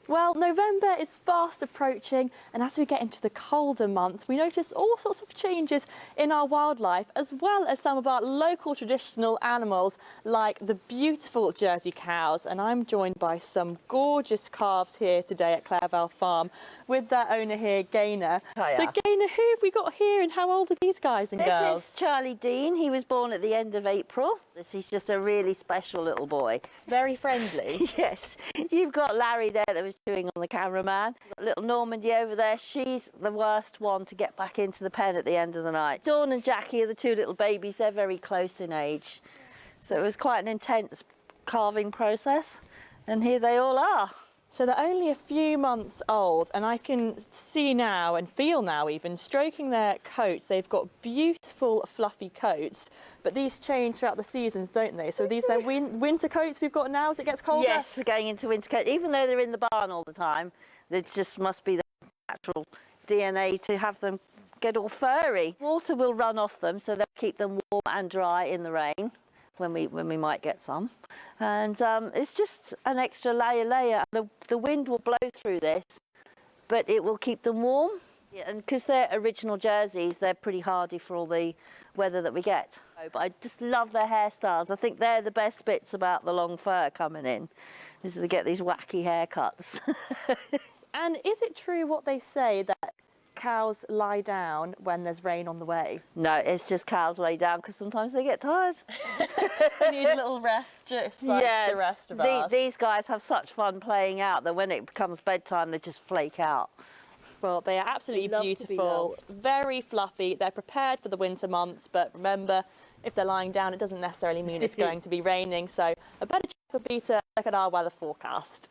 Well, November is fast approaching, and as we get into the colder months, we notice all sorts of changes in our wildlife, as well as some of our local traditional animals, like the beautiful Jersey cows. And I'm joined by some gorgeous calves here today at Clairvale Farm, with their owner here, Gaynor. Hiya. So, Gaynor, who have we got here, and how old are these guys and girls? This is Charlie Dean. He was born at the end of April. He's just a really special little boy. It's very friendly. Yes. You've got Larry there that was chewing on the cameraman. Got little Normandy over there. She's the worst one to get back into the pen at the end of the night. Dawn and Jackie are the two little babies. They're very close in age. So it was quite an intense calving process. And here they all are. So they're only a few months old, and I can see now and feel now even stroking their coats. They've got beautiful fluffy coats, but these change throughout the seasons, don't they? So these are winter coats we've got now as it gets colder? Yes, they're going into winter coats. Even though they're in the barn all the time, it just must be the natural DNA to have them get all furry. Water will run off them, so they'll keep them warm and dry in the rain when we might get some. And it's just an extra layer. The wind will blow through this, but it will keep them warm. Yeah, and because they're original jerseys, they're pretty hardy for all the weather that we get. But I just love their hairstyles. I think they're the best bits about the long fur coming in, is they get these wacky haircuts. And is it true what they say, that cows lie down when there's rain on the way? No, it's just cows lay down because sometimes they get tired. They need a little rest, just like the rest of us. These guys have such fun playing out that when it becomes bedtime, they just flake out. Well, they are absolutely beautiful, very fluffy. They're prepared for the winter months, but remember, if they're lying down, it doesn't necessarily mean it's going to be raining. So a better check would be to look at our weather forecast.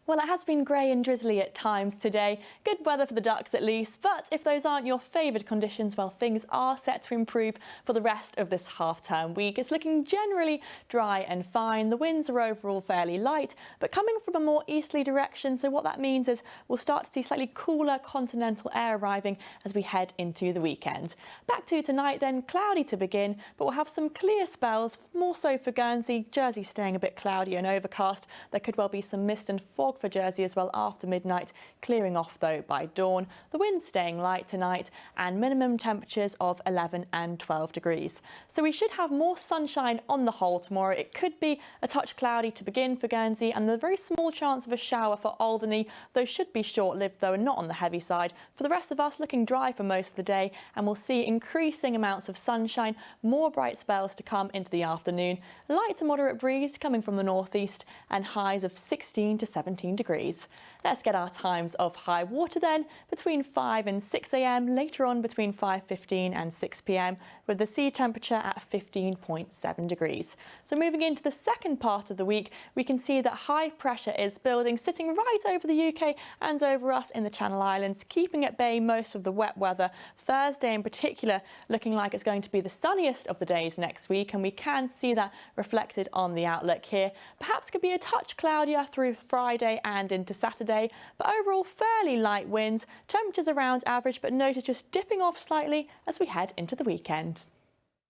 Well, it has been grey and drizzly at times today. Good weather for the ducks at least, but if those aren't your favoured conditions, well, things are set to improve for the rest of this half-term week. It's looking generally dry and fine. The winds are overall fairly light, but coming from a more easterly direction, so what that means is we'll start to see slightly cooler continental air arriving as we head into the weekend. Back to tonight then, cloudy to begin, but we'll have some clear spells, more so for Guernsey. Jersey staying a bit cloudy and overcast. There could well be some mist and fog for Jersey as well after midnight, clearing off though by dawn. The wind staying light tonight and minimum temperatures of 11 and 12 degrees. So we should have more sunshine on the whole tomorrow. It could be a touch cloudy to begin for Guernsey, and there's a very small chance of a shower for Alderney. Those should be short-lived though and not on the heavy side. For the rest of us, looking dry for most of the day, and we'll see increasing amounts of sunshine, more bright spells to come into the afternoon. Light to moderate breeze coming from the northeast and highs of 16 to 17 degrees. Let's get our times of high water then, between 5 and 6 a.m, later on between 5:15 and 6 p.m, with the sea temperature at 15.7 degrees. So moving into the second part of the week, we can see that high pressure is building, sitting right over the UK and over us in the Channel Islands, keeping at bay most of the wet weather. Thursday in particular looking like it's going to be the sunniest of the days next week, and we can see that reflected on the outlook here. Perhaps could be a touch cloudier through Friday and into Saturday, but overall fairly light winds, temperatures around average, but notice just dipping off slightly as we head into the weekend.